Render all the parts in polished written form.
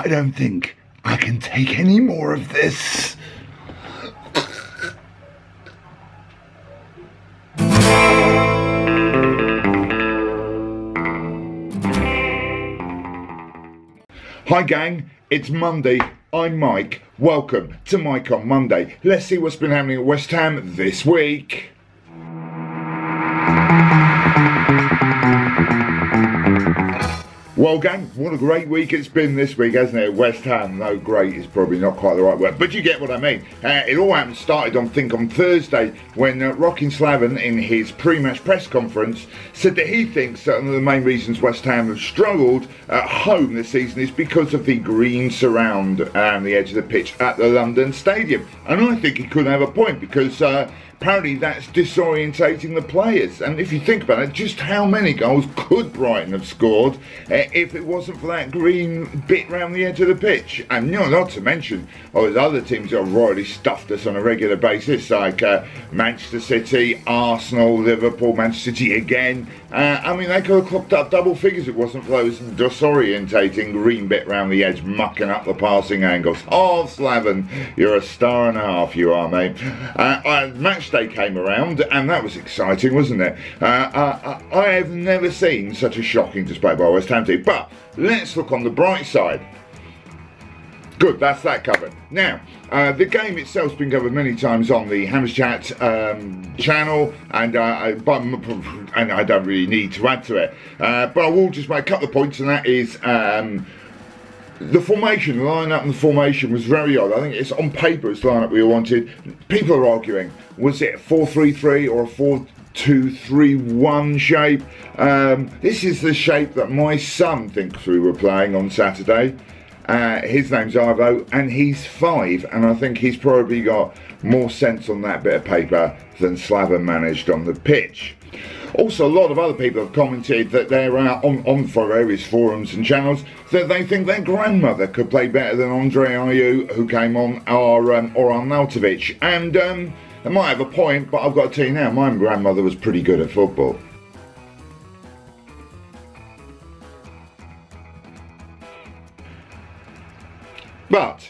I don't think I can take any more of this. Hi gang, it's Monday. I'm Mike. Welcome to Mike on Monday. Let's see what's been happening at West Ham this week. Well gang, what a great week it's been this week, hasn't it? West Ham, no, great is probably not quite the right word, but you get what I mean. It all started on Thursday when Rockin' Slaven in his pre-match press conference said that he thinks that one of the main reasons West Ham have struggled at home this season is because of the green surround and the edge of the pitch at the London Stadium. And I think he could have a point because apparently that's disorientating the players. And if you think about it, just how many goals could Brighton have scored if it wasn't for that green bit round the edge of the pitch? And not to mention, there's other teams that have royally stuffed us on a regular basis, like Manchester City, Arsenal, Liverpool, Manchester City again. I mean, they could have clocked up double figures if it wasn't for those disorientating green bit round the edge, mucking up the passing angles. Oh, Slaven, you're a star and a half, you are, mate. Match day came around, and that was exciting, wasn't it? I have never seen such a shocking display by West Ham team. But let's look on the bright side. Good, that's that covered. Now, the game itself's been covered many times on the Hammers Chat channel, and I don't really need to add to it. But I will just make a couple of points, and that is the formation, the line-up and the formation was very odd. I think it's on paper it's the line-up we wanted. People are arguing, was it a 4-3-3 or a 4-2-3-1 shape? This is the shape that my son thinks we were playing on Saturday. His name's Ivo, and he's 5, and I think he's probably got more sense on that bit of paper than Slaven managed on the pitch. Also, a lot of other people have commented that they're on various forums and channels that they think their grandmother could play better than Andre Ayew, who came on, or Arnautovic. And they might have a point, but I've got to tell you now, my grandmother was pretty good at football. But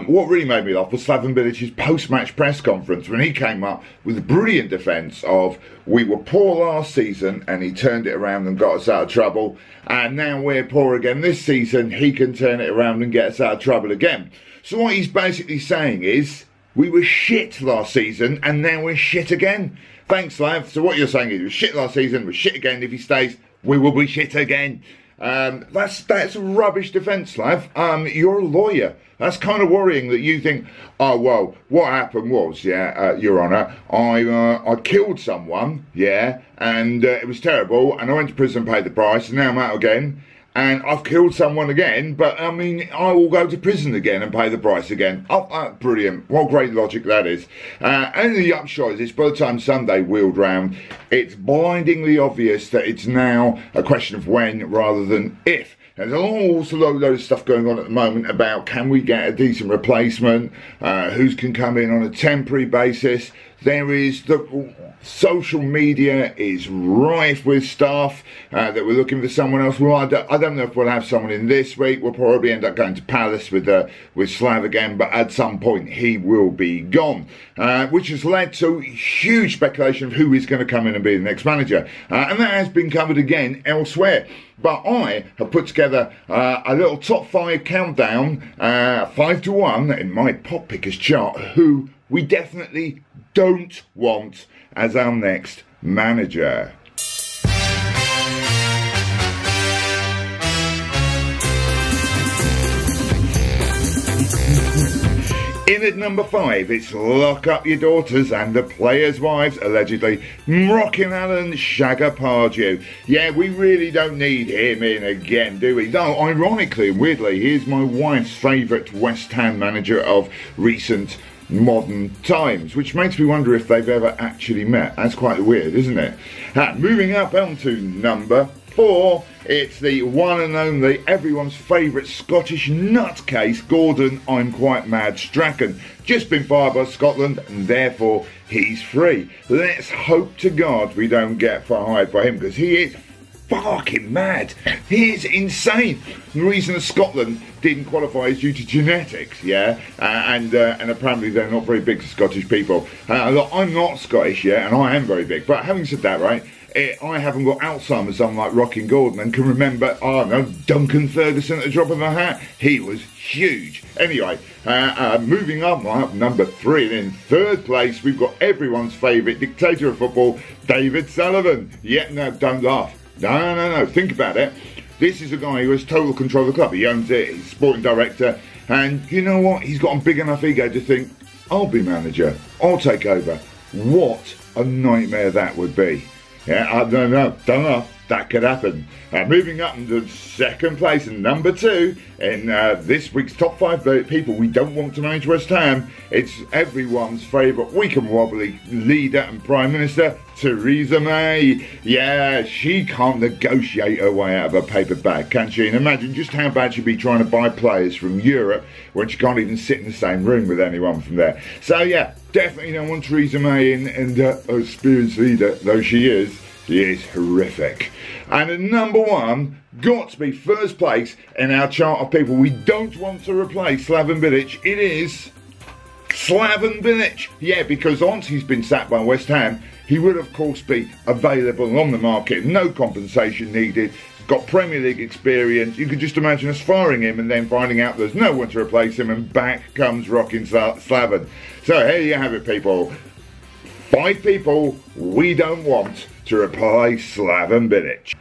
what really made me laugh was Slaven Bilic's post-match press conference when he came up with a brilliant defence of we were poor last season and he turned it around and got us out of trouble, and now we're poor again this season, he can turn it around and get us out of trouble again. So what he's basically saying is we were shit last season and now we're shit again. Thanks, Slav. So what you're saying is we were shit last season, we're shit again. If he stays, we will be shit again. That's a rubbish defence, Slav. You're a lawyer. That's kind of worrying that you think, oh, well, what happened was, Your Honour, I killed someone, and it was terrible, and I went to prison and paid the price, and now I'm out again, and I've killed someone again, but, I mean, I will go to prison again and pay the price again. Oh, brilliant. What great logic that is. And the upshot is this, by the time Sunday wheeled round, it's blindingly obvious that it's now a question of when rather than if. There's also a load of stuff going on at the moment about can we get a decent replacement, who can come in on a temporary basis. There is the social media is rife with stuff that we're looking for someone else. Well, I don't know if we'll have someone in this week. We'll probably end up going to Palace with Slav again, but at some point he will be gone, which has led to huge speculation of who is going to come in and be the next manager, and that has been covered again elsewhere. But I have put together a little top 5 countdown, 5 to 1 in my pop pickers chart, who we definitely don't want as our next manager. In at number 5, it's Lock Up Your Daughters and the Players' Wives, allegedly, Rockin' Alan Shagger Pardew. Yeah, we really don't need him in again, do we? Though, ironically and weirdly, he's my wife's favourite West Ham manager of recent modern times, which makes me wonder if they've ever actually met. That's quite weird, isn't it? Moving up on to number 4, it's the one and only, everyone's favourite Scottish nutcase, Gordon I'm Quite Mad Strachan. Just been fired by Scotland, and therefore he's free. Let's hope to God we don't get fired by him, because he is fucking mad. He is insane. The reason that Scotland didn't qualify is due to genetics, yeah, and apparently they're not very big Scottish people. Look, I'm not Scottish yet, and I am very big, but having said that, right, I haven't got Alzheimer's unlike Rockin' Gordon and can remember, I don't know, Duncan Ferguson at the drop of a hat. He was huge. Anyway, moving up number 3, and in 3rd place we've got everyone's favourite dictator of football, David Sullivan. Yeah, no, don't laugh. No, think about it. This is a guy who has total control of the club. He owns it, he's sporting director, and you know what? He's got a big enough ego to think, I'll be manager, I'll take over. What a nightmare that would be. Yeah, I don't know, that could happen. Moving up into 2nd place and number 2 in this week's top 5 people we don't want to manage West Ham. It's everyone's favourite weak and wobbly leader and Prime Minister, Theresa May. Yeah, she can't negotiate her way out of a paper bag, can she? And imagine just how bad she'd be trying to buy players from Europe when she can't even sit in the same room with anyone from there. So yeah, definitely don't want Theresa May in, and experienced leader though she is horrific. And at number 1, got to be 1st place in our chart of people we don't want to replace Slaven Bilic. It is Slaven Bilic. Yeah, because once he's been sacked by West Ham, he would of course be available on the market, no compensation needed. Got Premier League experience. You could just imagine us firing him and then finding out there's no one to replace him, and back comes rocking Slaven. So here you have it, people. 5 people we don't want to replace Slaven Bilic.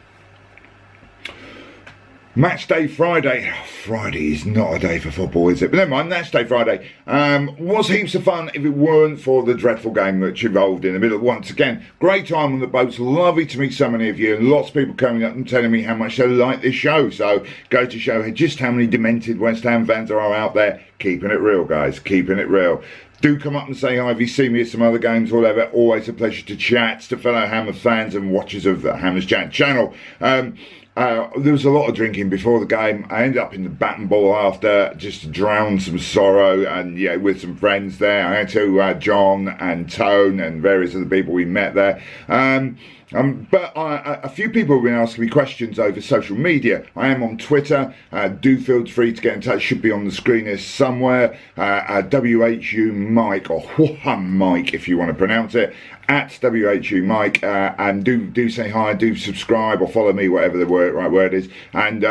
Match day Friday. Friday is not a day for football, is it? But never mind, match day Friday. Was heaps of fun if it weren't for the dreadful game that's involved in the middle. Once again, great time on the boats. Lovely to meet so many of you, and lots of people coming up and telling me how much they like this show. So go to show just how many demented West Ham fans there are out there. Keeping it real, guys. Keeping it real. Do come up and say hi if you see me at some other games or whatever. Always a pleasure to chat to fellow Hammer fans and watchers of the Hammers Chat channel. There was a lot of drinking before the game. I ended up in the bat and ball after, just to drown some sorrow, and yeah, with some friends there. I had to John and Tone and various other people we met there. But a few people have been asking me questions over social media. I am on Twitter. Do feel free to get in touch. Should be on the screen here somewhere. WHU Mike, or Mike if you want to pronounce it, at WHU Mike. And do say hi, do subscribe or follow me, whatever the right word is. And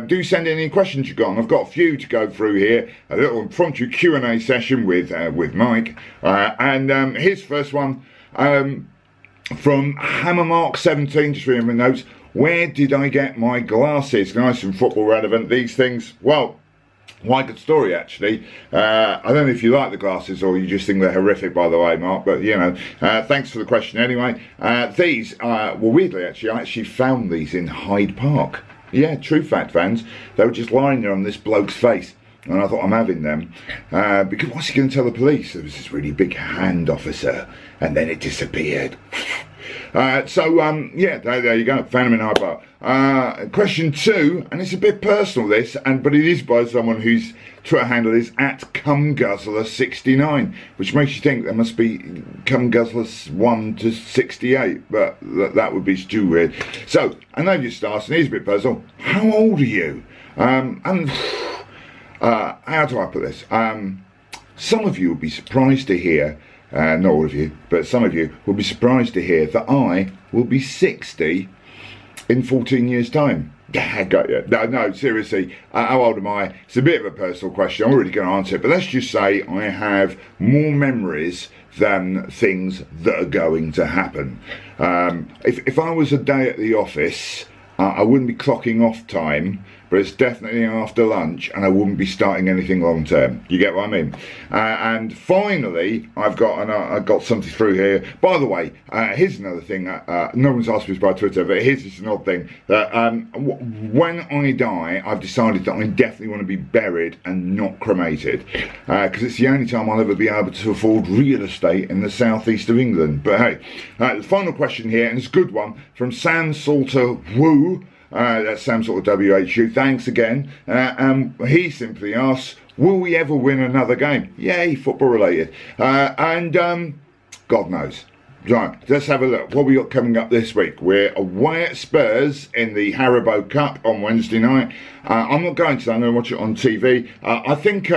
do send in any questions you've got. And I've got a few to go through here. A little impromptu Q&A session with Mike. And here's the first one. From Hammermark17, just reading my notes. Where did I get my glasses? Nice and football relevant, these things. Well, quite good story actually. I don't know if you like the glasses or you just think they're horrific, by the way, Mark, but you know, thanks for the question anyway. These, well, weirdly actually, I actually found these in Hyde Park. Yeah, true fact, fans. They were just lying there on this bloke's face. And I thought, I'm having them, because what's he going to tell the police? There was this really big hand officer, and then it disappeared. Yeah, there you go, found him in Hyde Park. Question 2, and it's a bit personal this, but it is by someone whose Twitter handle is @cumguzzler69, which makes you think there must be Cumguzzler 1 to 68, but that would be too weird. So, and they just asked, and here's a bit personal, how old are you? How do I put this? Some of you will be surprised to hear, not all of you, but some of you will be surprised to hear that I will be 60 in 14 years' time. I got you. No, seriously, how old am I? It's a bit of a personal question. I'm already going to answer it, but let's just say I have more memories than things that are going to happen. If I was a day at the office, I wouldn't be clocking off time, but it's definitely after lunch, and I wouldn't be starting anything long term. You get what I mean? And finally, I've got something through here. By the way, here's another thing. No one's asked me this by Twitter, but here's just an odd thing. That when I die, I've decided that I definitely want to be buried and not cremated, because it's the only time I'll ever be able to afford real estate in the southeast of England. But hey, the final question here, and it's a good one, from Sam Salter Woo. That's Sam Salter WHU. Thanks again. He simply asks, will we ever win another game? Yay, football related. God knows. Right, let's have a look. What we got coming up this week? We're away at Spurs in the Haribo Cup on Wednesday night. I'm not going to. I'm going to watch it on TV. I think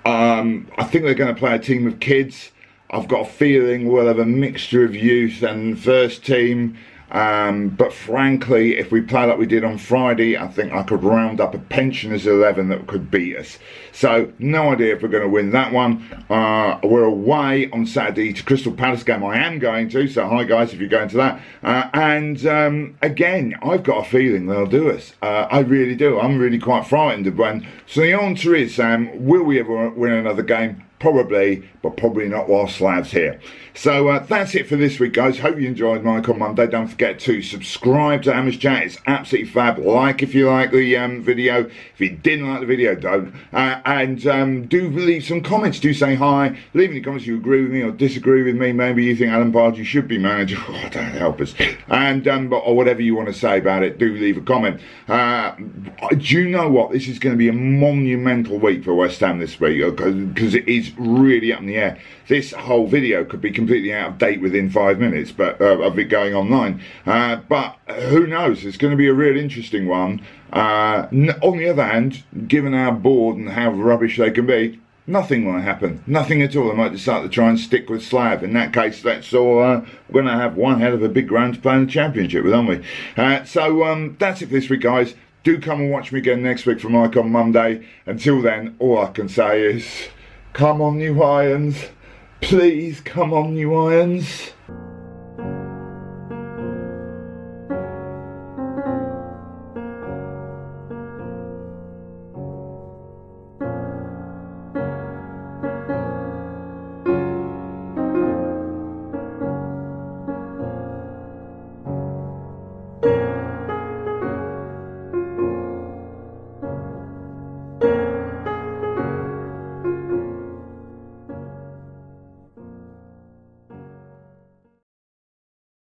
they're going to play a team of kids. I've got a feeling we'll have a mixture of youth and first team. But frankly, if we play like we did on Friday, I think I could round up a pensioners 11 that could beat us. So, no idea if we're going to win that one. We're away on Saturday to Crystal Palace game. I am going to, so hi guys if you're going to that. Again, I've got a feeling they'll do us. I really do. I'm really quite frightened of when. So the answer is, Sam, will we ever win another game? Probably, but probably not while Slav's here. So that's it for this week, guys. Hope you enjoyed Mike on Monday. Don't forget to subscribe to Hammer's Chat. It's absolutely fab. Like if you like the video. If you didn't like the video, don't. Do leave some comments. Do say hi. Leave any comments you agree with me or disagree with me. Maybe you think Alan Pardew should be manager. Oh, don't help us. Or whatever you want to say about it, do leave a comment. Do you know what? This is going to be a monumental week for West Ham this week because it is really up in the air. This whole video could be completely out of date within 5 minutes, but of it going online. But who knows? It's going to be a real interesting one. On the other hand, given our board and how rubbish they can be, nothing might happen. Nothing at all. They might decide to try and stick with Slav. In that case, that's all. We're going to have one hell of a big ground to play in the Championship with, aren't we? So that's it for this week, guys. Do come and watch me again next week for Mike on Monday. Until then, all I can say is, come on, you Irons. Please, come on, you Irons.